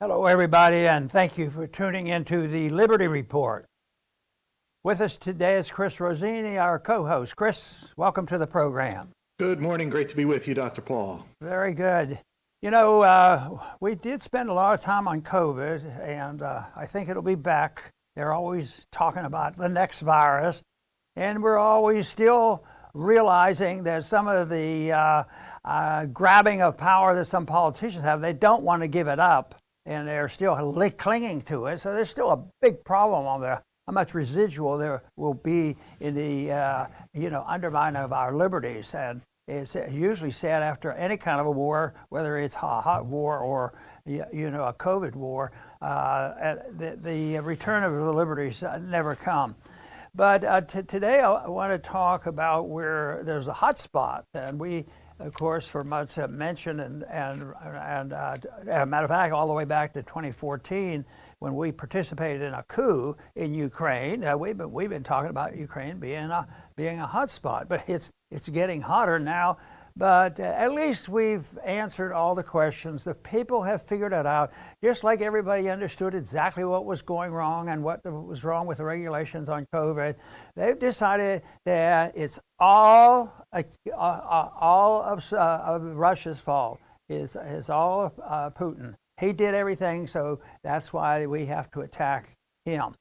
Hello, everybody, and thank you for tuning into the Liberty Report. With us today is Chris Rossini, our co-host. Chris, welcome to the program. Good morning. Great to be with you, Dr. Paul. Very good. You know, we did spend a lot of time on COVID, and I think it'll be back. They're always talking about the next virus, and we're always still realizing that some of the grabbing of power that some politicians have, they don't want to give it up, and they're still clinging to it. So there's still a big problem on there. How much residual there will be in the undermining of our liberties, and it's usually said after any kind of a war, whether it's a hot war or a COVID war, the return of the liberties never come. But today I want to talk about where there's a hot spot, and we, of course, for months have mentioned and as a matter of fact, all the way back to 2014, when we participated in a coup in Ukraine. We've been talking about Ukraine being a hot spot, but it's getting hotter now. But at least we've answered all the questions. The people have figured it out, just like everybody understood exactly what was going wrong and what was wrong with the regulations on COVID. They've decided that it's all of Russia's fault. It's all of Putin. He did everything, so that's why we have to attack him.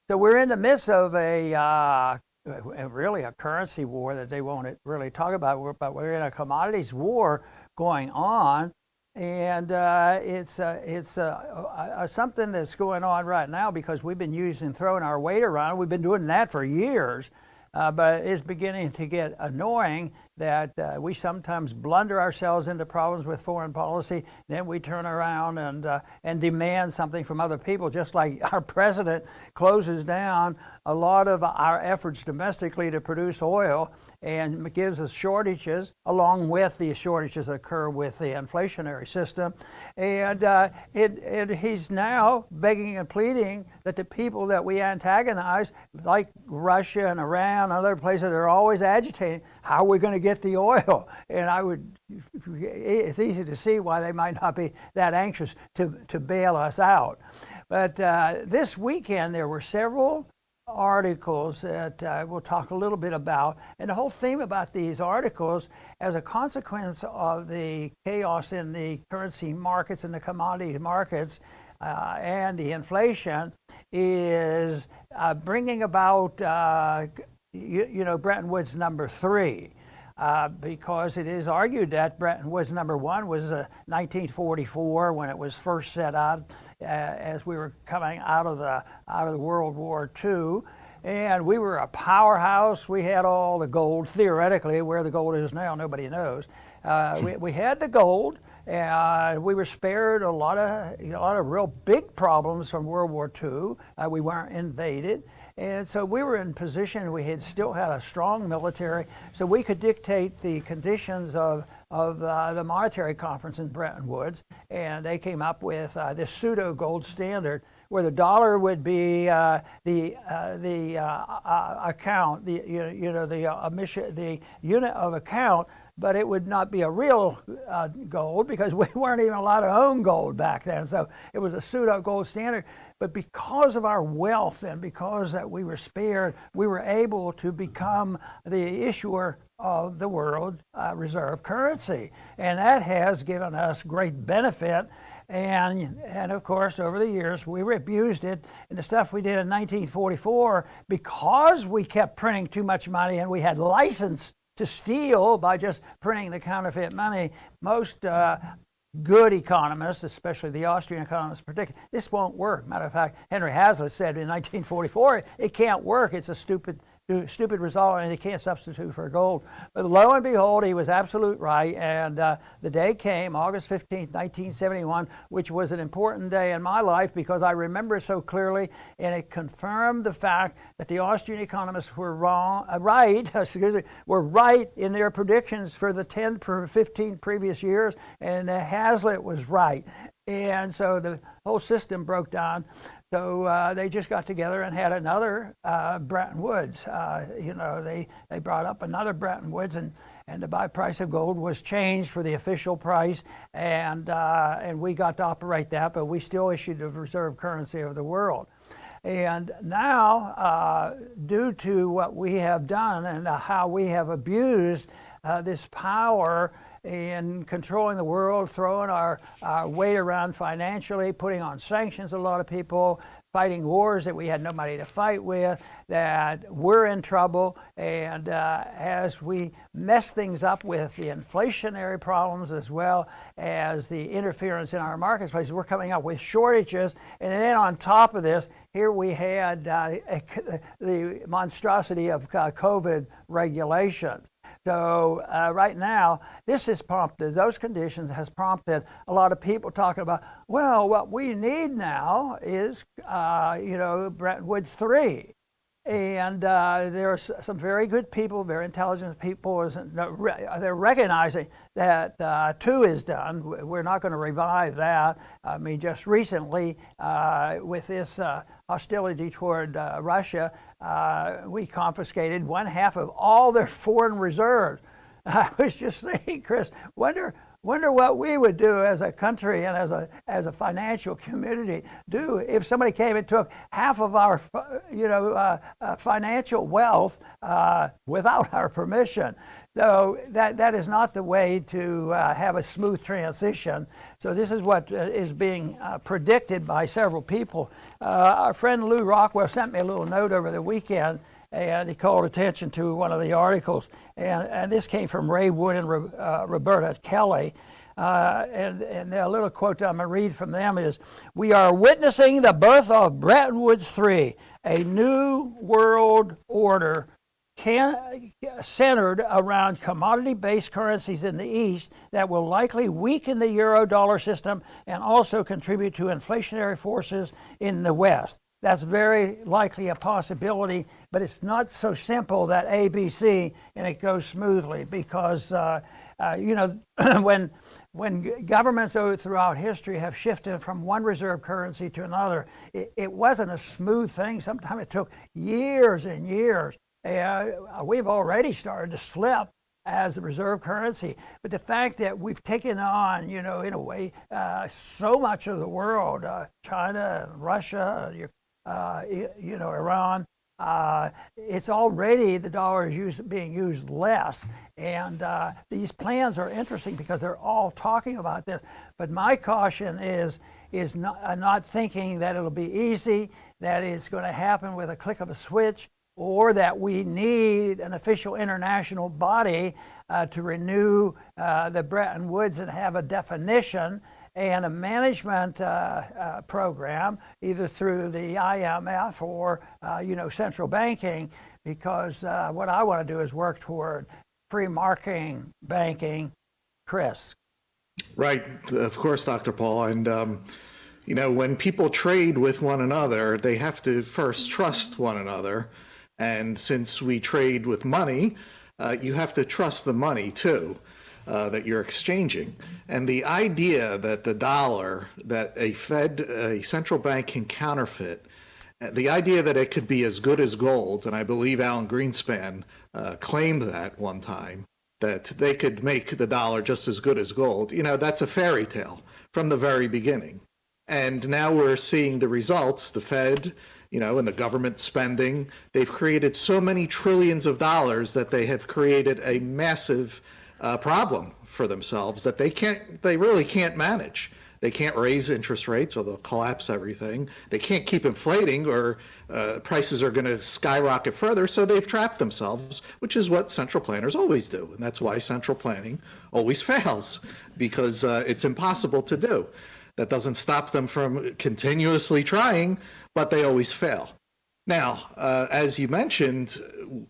So we're in the midst of really a currency war that they won't really talk about, but we're in a commodities war going on, and it's something that's going on right now because we've been throwing our weight around. We've been doing that for years, but it's beginning to get annoying that we sometimes blunder ourselves into problems with foreign policy. Then we turn around and demand something from other people, just like our president closes down a lot of our efforts domestically to produce oil and gives us shortages, along with the shortages that occur with the inflationary system. And he's now begging and pleading that the people that we antagonize, like Russia and Iran and other places, are always agitating, how are we going to get the oil? And it's easy to see why they might not be that anxious to bail us out. But this weekend there were several articles that we'll talk a little bit about, and the whole theme about these articles, as a consequence of the chaos in the currency markets and the commodity markets and the inflation, is bringing about Bretton Woods number 3. Because it is argued that Bretton Woods number 1 was 1944 when it was first set out as we were coming out of the World War II, and we were a powerhouse. We had all the gold. Theoretically, where the gold is now, nobody knows. We had the gold, and we were spared a lot of real big problems from World War II. We weren't invaded. And so we were in position, we had still had a strong military, so we could dictate the conditions of the monetary conference in Bretton Woods, and they came up with this pseudo gold standard where the dollar would be the account, the unit of account, but it would not be a real gold because we weren't even allowed to own gold back then. So it was a pseudo gold standard. But because of our wealth and because that we were spared, we were able to become the issuer of the world reserve currency. And that has given us great benefit. And of course, over the years, we abused it. And the stuff we did in 1944, because we kept printing too much money and we had license to steal by just printing the counterfeit money, most good economists, especially the Austrian economists in particular, this won't work. Matter of fact, Henry Hazlitt said in 1944, it can't work. It's a stupid result, and you can't substitute for gold. But lo and behold, he was absolute right, and the day came, August 15th, 1971, which was an important day in my life because I remember it so clearly, and it confirmed the fact that the Austrian economists were right in their predictions for the 10 or 15 previous years, and Hazlitt was right. And so the whole system broke down. So they just got together and had another Bretton Woods. They brought up another Bretton Woods, and the buy price of gold was changed for the official price, and we got to operate that, but we still issued the reserve currency of the world. And now, due to what we have done and how we have abused this power in controlling the world, throwing our weight around financially, putting on sanctions a lot of people, fighting wars that we had nobody to fight with, that we're in trouble. And as we mess things up with the inflationary problems as well as the interference in our marketplace, we're coming up with shortages. And then on top of this, here we had the monstrosity of COVID regulations. So right now, this has prompted, those conditions has prompted a lot of people talking about, well, what we need now is, Bretton Woods 3. And there are some very good people, very intelligent people. They're recognizing that 2 is done. We're not going to revive that. I mean, just recently, with this hostility toward Russia, we confiscated 1/2 of all their foreign reserves. I was just thinking, Chris, wonder what we would do as a country and as a financial community do if somebody came and took half of our financial wealth without our permission. So that is not the way to have a smooth transition. So this is what is being predicted by several people. Our friend Lou Rockwell sent me a little note over the weekend, and he called attention to one of the articles. And this came from Ray Wood and Roberta Kelly. And a little quote I'm going to read from them is, "We are witnessing the birth of Bretton Woods 3, a new world order centered around commodity-based currencies in the East that will likely weaken the euro-dollar system and also contribute to inflationary forces in the West." That's very likely a possibility, but it's not so simple that ABC and it goes smoothly, because when governments throughout history have shifted from one reserve currency to another, it wasn't a smooth thing. Sometimes it took years and years. We've already started to slip as the reserve currency, but the fact that we've taken on, in a way, so much of the world, China, Russia, Iran, it's already, the dollar is being used less. And these plans are interesting because they're all talking about this. But my caution is not thinking that it'll be easy, that it's going to happen with a click of a switch, or that we need an official international body to renew the Bretton Woods and have a definition and a management program, either through the IMF or central banking, because what I want to do is work toward free market banking. Chris. Right, of course, Dr. Paul. And when people trade with one another, they have to first trust one another. And since we trade with money, you have to trust the money too that you're exchanging. And the idea that the dollar, that a central bank can counterfeit, the idea that it could be as good as gold, and I believe Alan Greenspan claimed that one time, that they could make the dollar just as good as gold, that's a fairy tale from the very beginning. And now we're seeing the results. The Fed, and the government spending, they've created so many trillions of dollars that they have created a massive problem for themselves that they really can't manage. They can't raise interest rates or they'll collapse everything. They can't keep inflating or prices are going to skyrocket further, so they've trapped themselves, which is what central planners always do. And that's why central planning always fails, because it's impossible to do. That doesn't stop them from continuously trying, but they always fail. Now, as you mentioned,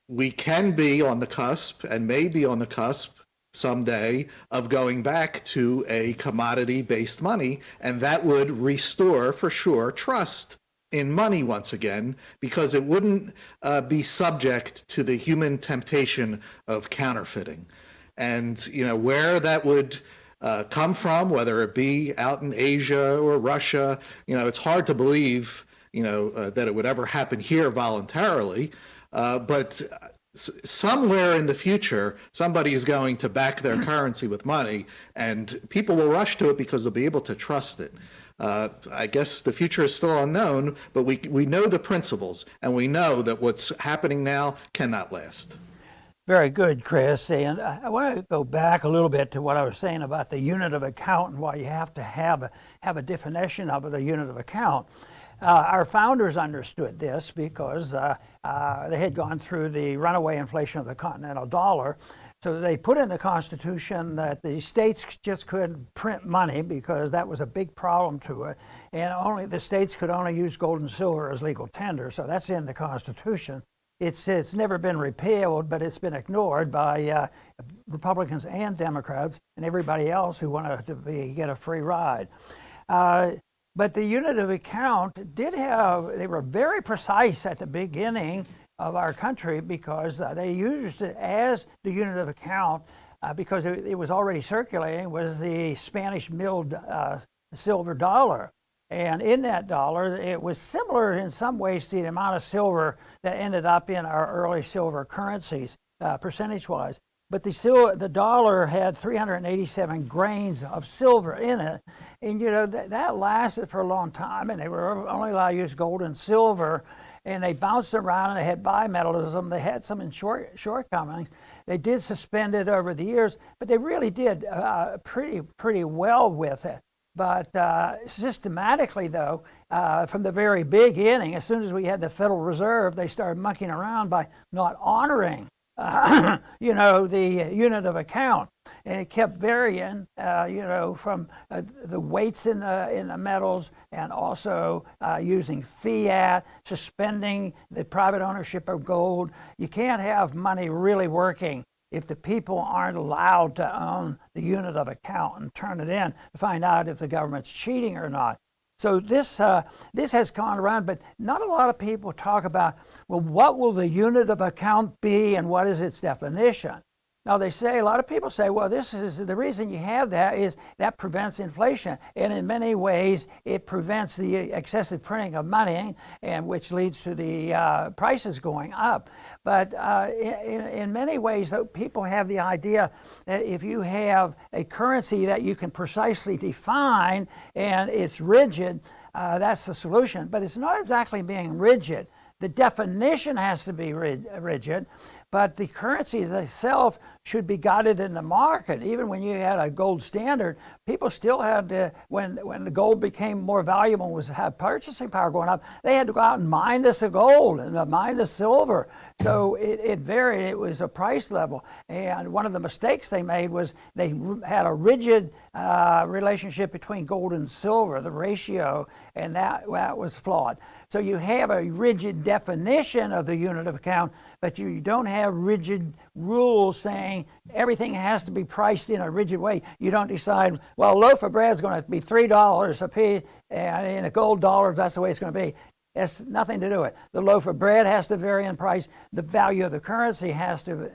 we can be on the cusp and may be on the cusp someday of going back to a commodity-based money, and that would restore, for sure, trust in money once again, because it wouldn't be subject to the human temptation of counterfeiting. And, where that would come from, whether it be out in Asia or Russia, it's hard to believe, that it would ever happen here voluntarily. But somewhere in the future, somebody's going to back their currency with money, and people will rush to it because they'll be able to trust it. I guess the future is still unknown, but we know the principles, and we know that what's happening now cannot last. Very good, Chris. And I want to go back a little bit to what I was saying about the unit of account and why you have to have a definition of the unit of account. Our founders understood this because they had gone through the runaway inflation of the continental dollar. So they put in the Constitution that the states just couldn't print money because that was a big problem to it, and only the states could only use gold and silver as legal tender. So that's in the Constitution. It's never been repealed, but it's been ignored by Republicans and Democrats and everybody else who wanted to get a free ride. But the unit of account they were very precise at the beginning of our country because they used it as the unit of account because it was already circulating, was the Spanish milled silver dollar. And in that dollar, it was similar in some ways to the amount of silver that ended up in our early silver currencies, percentage-wise. But the dollar had 387 grains of silver in it. And, that lasted for a long time, and they were only allowed to use gold and silver. And they bounced around, and they had bimetallism. They had some shortcomings. They did suspend it over the years, but they really did pretty well with it. But systematically, though, from the very beginning, as soon as we had the Federal Reserve, they started monkeying around by not honoring, the unit of account. And it kept varying, from the weights in the metals, and also using fiat, suspending the private ownership of gold. You can't have money really working if the people aren't allowed to own the unit of account and turn it in to find out if the government's cheating or not. So this has gone around, but not a lot of people talk about, well, what will the unit of account be and what is its definition? Now a lot of people say, well, this is the reason you have that is that prevents inflation. And in many ways, it prevents the excessive printing of money, and which leads to the prices going up. But in many ways, though, people have the idea that if you have a currency that you can precisely define and it's rigid, that's the solution. But it's not exactly being rigid. The definition has to be rigid, but the currency itself should be guided in the market. Even when you had a gold standard, people still had to, when the gold became more valuable and had purchasing power going up, they had to go out and mine this gold and mine the silver. So it varied. It was a price level. And one of the mistakes they made was they had a rigid relationship between gold and silver, the ratio, and that was flawed. So you have a rigid definition of the unit of account, but you don't have rigid rules saying everything has to be priced in a rigid way. You don't decide, well, a loaf of bread is going to be $3 a piece, and in a gold dollar, that's the way it's going to be. It's nothing to do with it. The loaf of bread has to vary in price. The value of the currency has to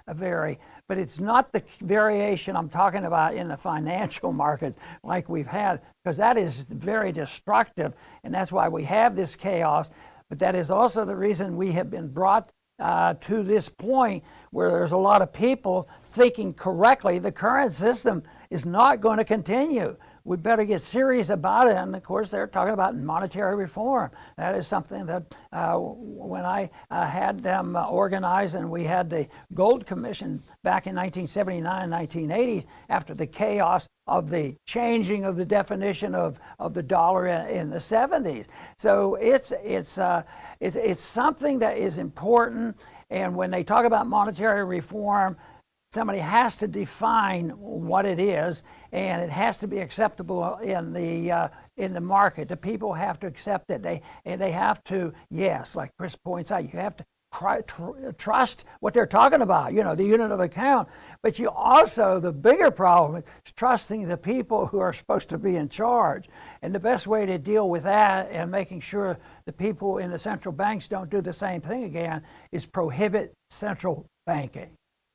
vary. But it's not the variation I'm talking about in the financial markets like we've had, because that is very destructive, and that's why we have this chaos. But that is also the reason we have been brought to this point where there's a lot of people thinking correctly the current system is not going to continue. We better get serious about it. And of course, they're talking about monetary reform. That is something that when I had them organize, and we had the Gold Commission back in 1979, 1980, after the chaos of the changing of the definition of the dollar in the 70s. So it's something that is important. And when they talk about monetary reform, somebody has to define what it is, and it has to be acceptable in the market. The people have to accept it. They have to, yes, like Chris points out, you have to trust what they're talking about, the unit of account. But you also, the bigger problem is trusting the people who are supposed to be in charge. And the best way to deal with that and making sure the people in the central banks don't do the same thing again is prohibit central banking.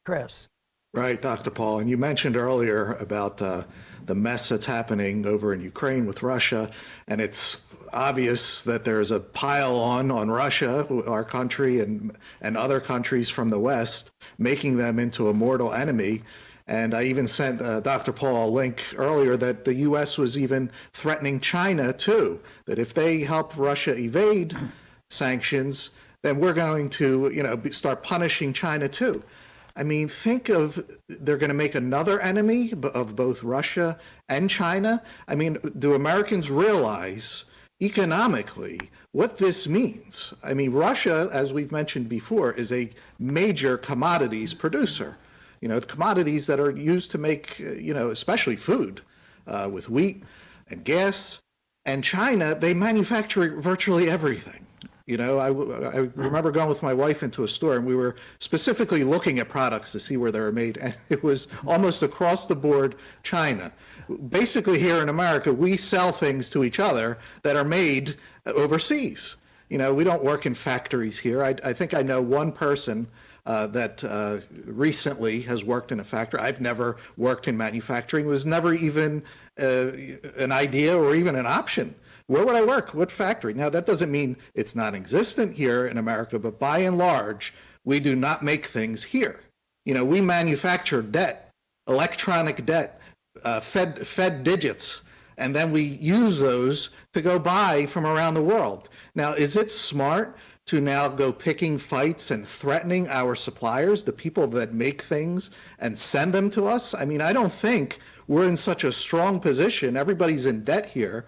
Chris. Right, Dr. Paul. And you mentioned earlier about the mess that's happening over in Ukraine with Russia. And it's obvious that there's a pile on Russia, our country, and other countries from the West, making them into a mortal enemy. And I even sent Dr. Paul a link earlier that the U.S. was even threatening China too, that if they help Russia evade sanctions, then we're going to, start punishing China too. I mean, think of, they're going to make another enemy of both Russia and China. I mean, do Americans realize economically what this means? I mean, Russia, as we've mentioned before, is a major commodities producer. Commodities that are used to make, especially food, with wheat and gas. And China, they manufacture virtually everything. I remember going with my wife into a store, and we were specifically looking at products to see where they were made, and it was almost across the board China. Basically, here in America, we sell things to each other that are made overseas. We don't work in factories here. I think I know one person that recently has worked in a factory. I've never worked in manufacturing. It was never even an idea or even an option. Where would I work? What factory? Now, that doesn't mean it's non-existent here in America, but by and large, we do not make things here. We manufacture debt, electronic debt, Fed digits, and then we use those to go buy from around the world. Now, is it smart to now go picking fights and threatening our suppliers, the people that make things, and send them to us? I mean, I don't think we're in such a strong position, everybody's in debt here,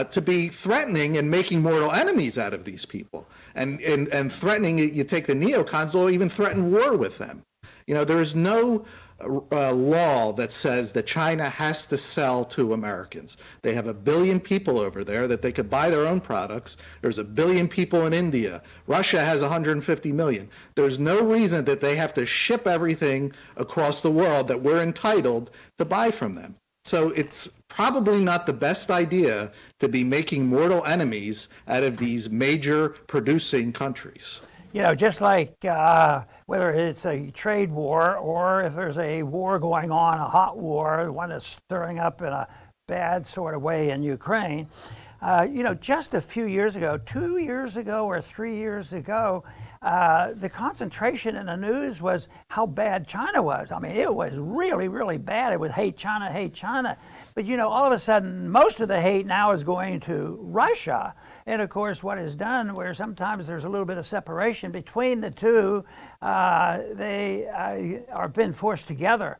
to be threatening and making mortal enemies out of these people. And threatening, you take the neocons, they'll even threaten war with them. There is no law that says that China has to sell to Americans. They have 1 billion people over there that they could buy their own products. There's 1 billion people in India. Russia has 150 million. There's no reason that they have to ship everything across the world that we're entitled to buy from them. So it's probably not the best idea to be making mortal enemies out of these major producing countries. Just like whether it's a trade war or if there's a war going on, a hot war, one that's stirring up in a bad sort of way in Ukraine, just a few years ago, 2 years ago or 3 years ago, the concentration in the news was how bad China was. I mean, it was really, really bad. It was hate China, hate China. But, all of a sudden, most of the hate now is going to Russia. And, of course, what is done, where sometimes there's a little bit of separation between the two, they are been forced together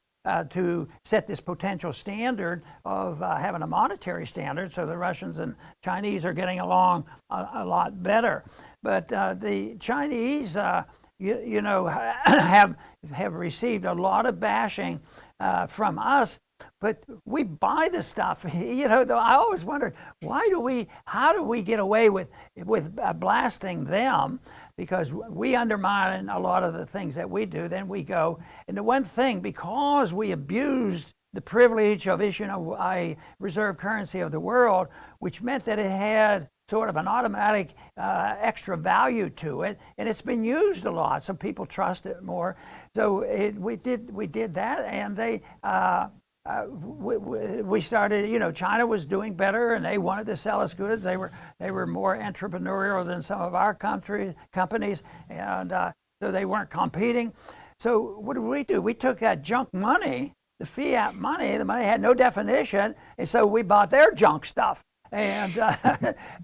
to set this potential standard of having a monetary standard, so the Russians and Chinese are getting along a lot better. But the Chinese, have received a lot of bashing from us. But we buy the stuff. I always wondered, how do we get away with blasting them? Because we undermine a lot of the things that we do. Then we go, and the one thing, because we abused the privilege of issuing a reserve currency of the world, which meant that it had sort of an automatic extra value to it, and it's been used a lot, so people trust it more. So we did that, and they. We started, China was doing better, and they wanted to sell us goods. They were more entrepreneurial than some of our companies, and so they weren't competing. So what did? We took that junk money, the fiat money. The money had no definition, and so we bought their junk stuff. And,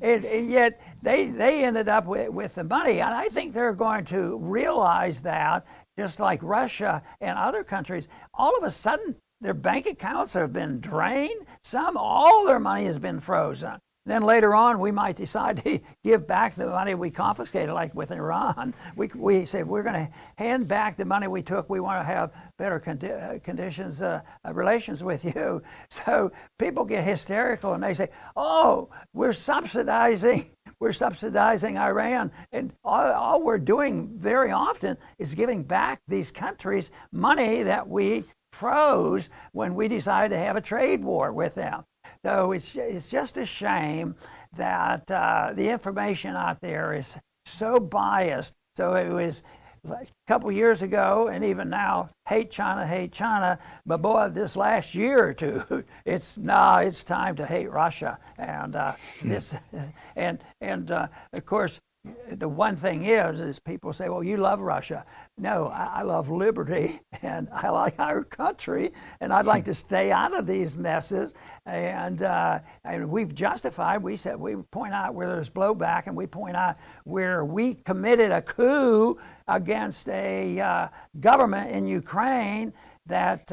and yet they ended up with the money. And I think they're going to realize that, just like Russia and other countries, all of a sudden, their bank accounts have been drained. All their money has been frozen. Then later on, we might decide to give back the money we confiscated, like with Iran. We said, we're going to hand back the money we took. We want to have better conditions, relations with you. So people get hysterical and they say, oh, we're subsidizing Iran. And all we're doing very often is giving back these countries money that we froze when we decided to have a trade war with them. So it's just a shame that the information out there is so biased. So it was a couple years ago, and even now, hate China. But boy, this last year or two, it's time to hate Russia. And of course, the one thing is people say, well, you love Russia. No, I love liberty, and I like our country, and I'd like to stay out of these messes. And we've justified, we said, we point out where there's blowback, and we point out where we committed a coup against a government in Ukraine that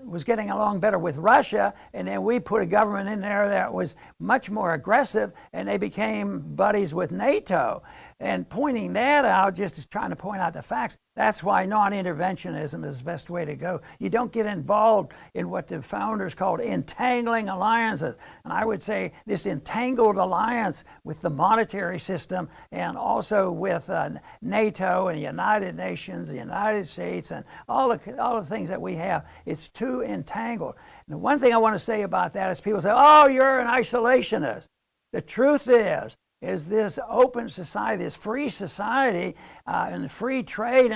was getting along better with Russia, and then we put a government in there that was much more aggressive, and they became buddies with NATO. And pointing that out, just as trying to point out the facts, that's why non-interventionism is the best way to go. You don't get involved in what the founders called entangling alliances. And I would say this entangled alliance with the monetary system and also with NATO and the United Nations, the United States, and all the things that we have, it's too entangled. And the one thing I want to say about that is people say, oh, you're an isolationist. The truth is this open society, this free society, and free trade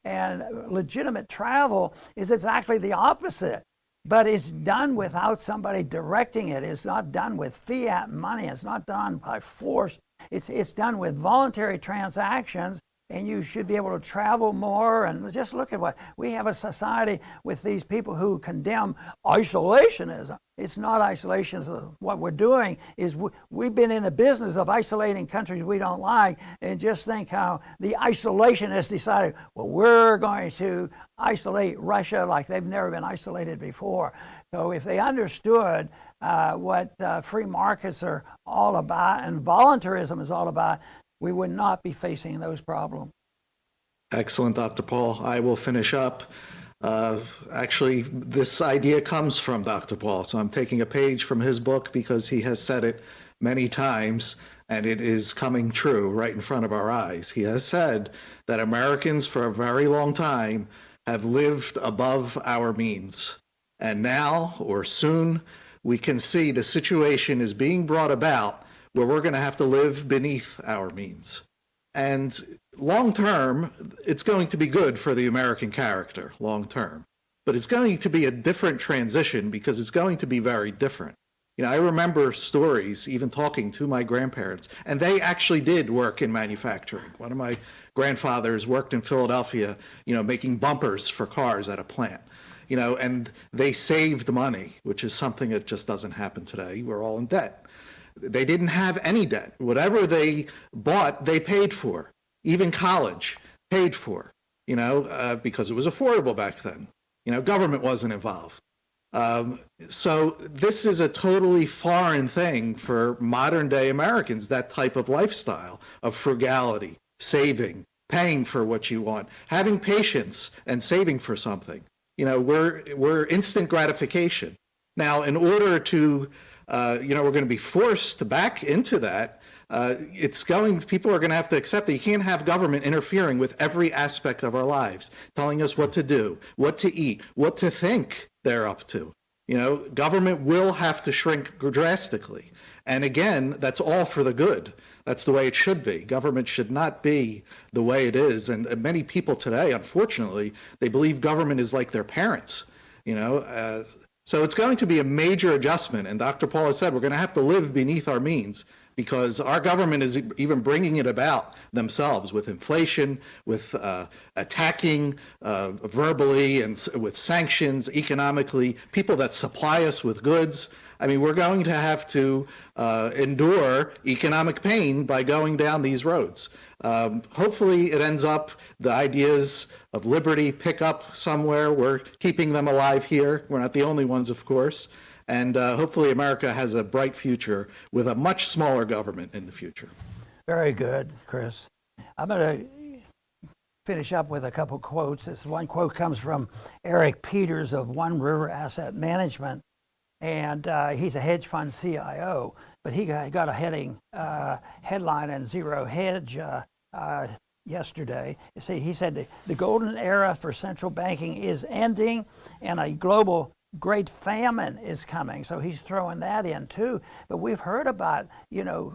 and legitimate travel is exactly the opposite. But it's done without somebody directing it. It's not done with fiat money. It's not done by force. It's done with voluntary transactions, and you should be able to travel more. And just look at what we have, a society with these people who condemn isolationism. It's not isolationism. What we're doing is we've been in the business of isolating countries we don't like, and just think how the isolationists decided, well, we're going to isolate Russia like they've never been isolated before. So if they understood what free markets are all about and voluntarism is all about, we would not be facing those problems. Excellent, Dr. Paul. I will finish up. Actually, this idea comes from Dr. Paul, so I'm taking a page from his book because he has said it many times, and it is coming true right in front of our eyes. He has said that Americans for a very long time have lived above our means. And now, or soon, we can see the situation is being brought about where we're going to have to live beneath our means. And long term, it's going to be good for the American character, long term. But it's going to be a different transition because it's going to be very different. You know, I remember stories, even talking to my grandparents, and they actually did work in manufacturing. One of my grandfathers worked in Philadelphia, you know, making bumpers for cars at a plant. You know, and they saved money, which is something that just doesn't happen today. We're all in debt. They didn't have any debt. Whatever they bought, they paid for. Even college, paid for, you know, because it was affordable back then. You know, government wasn't involved. So this is a totally foreign thing for modern day Americans, that type of lifestyle of frugality, saving, paying for what you want, having patience and saving for something. You know, we're instant gratification. Now, in order to you know, we're going to be forced back into that. People are going to have to accept that you can't have government interfering with every aspect of our lives, telling us what to do, what to eat, what to think they're up to. You know, government will have to shrink drastically. And again, that's all for the good. That's the way it should be. Government should not be the way it is. And many people today, unfortunately, they believe government is like their parents, you know. So it's going to be a major adjustment, and Dr. Paul has said we're going to have to live beneath our means because our government is even bringing it about themselves with inflation, with attacking verbally and with sanctions economically, people that supply us with goods. I mean, we're going to have to endure economic pain by going down these roads. Hopefully it ends up, the ideas of liberty pick up somewhere. We're keeping them alive here. We're not the only ones, of course. And hopefully America has a bright future with a much smaller government in the future. Very good, Chris. I'm going to finish up with a couple quotes. This one quote comes from Eric Peters of One River Asset Management. And he's a hedge fund CIO, but he got a headline in Zero Hedge yesterday. See, he said the golden era for central banking is ending, and a global great famine is coming, so he's throwing that in too. But we've heard about,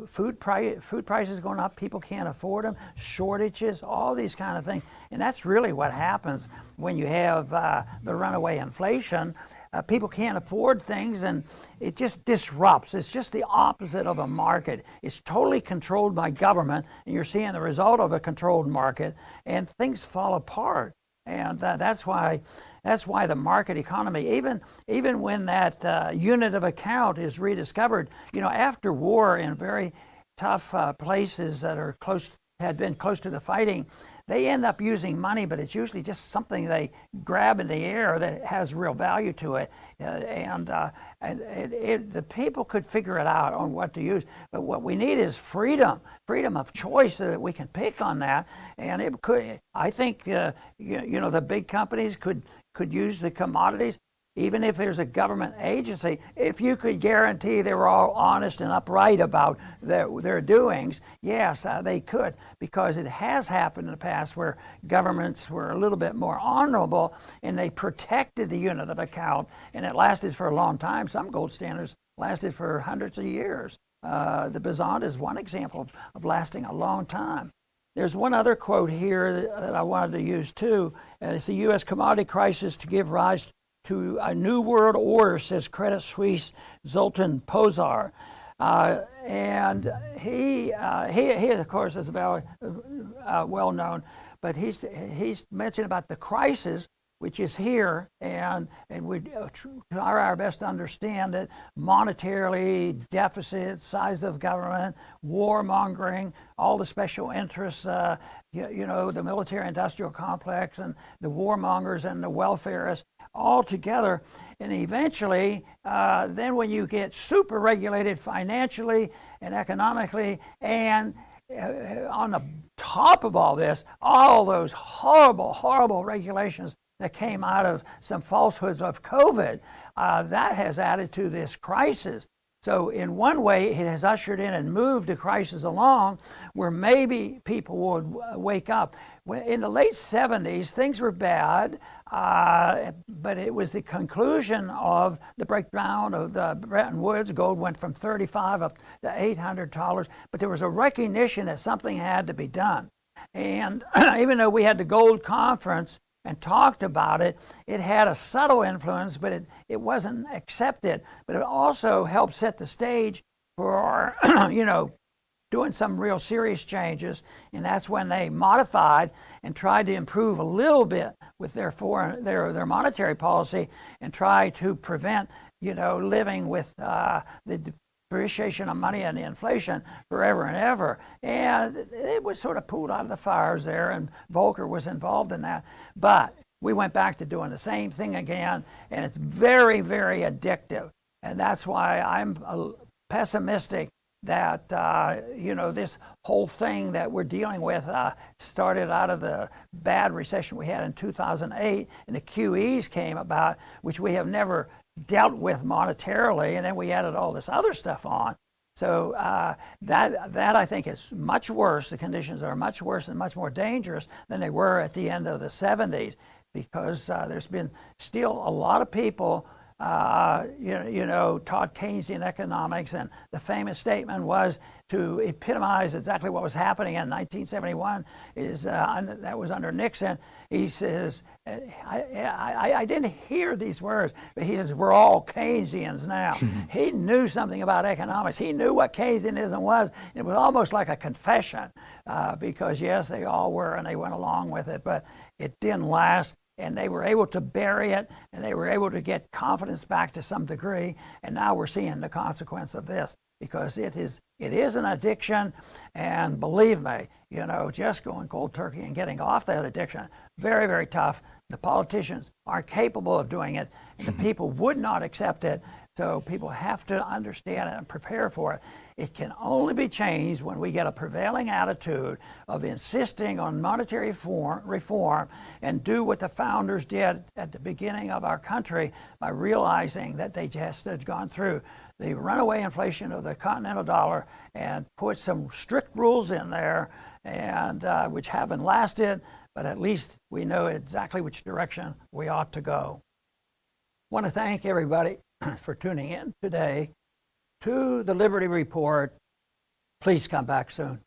food prices going up, people can't afford them, shortages, all these kind of things. And that's really what happens when you have the runaway inflation. People can't afford things, and it just disrupts. It's just the opposite of a market. It's totally controlled by government, and you're seeing the result of a controlled market, and things fall apart. And that's why the market economy, even when that unit of account is rediscovered, after war in very tough places that had been close to the fighting, they end up using money, but it's usually just something they grab in the air that has real value to it. The people could figure it out on what to use. But what we need is freedom of choice, so that we can pick on that. And it could, I think, the big companies could use the commodities. Even if there's a government agency, if you could guarantee they were all honest and upright about their doings, yes, they could, because it has happened in the past where governments were a little bit more honorable and they protected the unit of account, and it lasted for a long time. Some gold standards lasted for hundreds of years. The Bizant is one example of lasting a long time. There's one other quote here that I wanted to use too. It's the U.S. commodity crisis to give rise to a new world order, says Credit Suisse Zoltan Pozsar. And he of course is very well known, but he's mentioned about the crisis, which is here, and we try our best to understand it monetarily, deficit, size of government, warmongering, all the special interests, the military-industrial complex, and the warmongers and the welfarists all together. And eventually, then when you get super regulated financially and economically, and on the top of all this, all those horrible regulations that came out of some falsehoods of COVID, that has added to this crisis. So in one way, it has ushered in and moved the crisis along, where maybe people would wake up. In the late 70s, things were bad, but it was the conclusion of the breakdown of the Bretton Woods. Gold went from $35 up to $800, but there was a recognition that something had to be done. And even though we had the gold conference and talked about it, it had a subtle influence, but it wasn't accepted. But it also helped set the stage for, doing some real serious changes. And that's when they modified and tried to improve a little bit with their monetary policy, and try to prevent, living with the depreciation of money and the inflation forever and ever. And it was sort of pulled out of the fires there, and Volcker was involved in that. But we went back to doing the same thing again, and it's very, very addictive. And that's why I'm pessimistic that, this whole thing that we're dealing with started out of the bad recession we had in 2008, and the QEs came about, which we have never dealt with monetarily, and then we added all this other stuff on. So that I think is much worse. The conditions are much worse and much more dangerous than they were at the end of the 70s, because there's been still a lot of people taught Keynesian economics, and the famous statement was to epitomize exactly what was happening in 1971. That was under Nixon. He says, I didn't hear these words, but he says, we're all Keynesians now. He knew something about economics. He knew what Keynesianism was. It was almost like a confession, because yes, they all were, and they went along with it, but it didn't last. And they were able to bury it, and they were able to get confidence back to some degree. And now we're seeing the consequence of this, because it is an addiction. And believe me, just going cold turkey and getting off that addiction, very, very tough. The politicians aren't capable of doing it, and the people would not accept it. So people have to understand it and prepare for it. It can only be changed when we get a prevailing attitude of insisting on monetary reform and do what the founders did at the beginning of our country, by realizing that they just had gone through the runaway inflation of the continental dollar and put some strict rules in there, and which haven't lasted, but at least we know exactly which direction we ought to go. want to thank everybody for tuning in today to the Liberty Report. Please come back soon.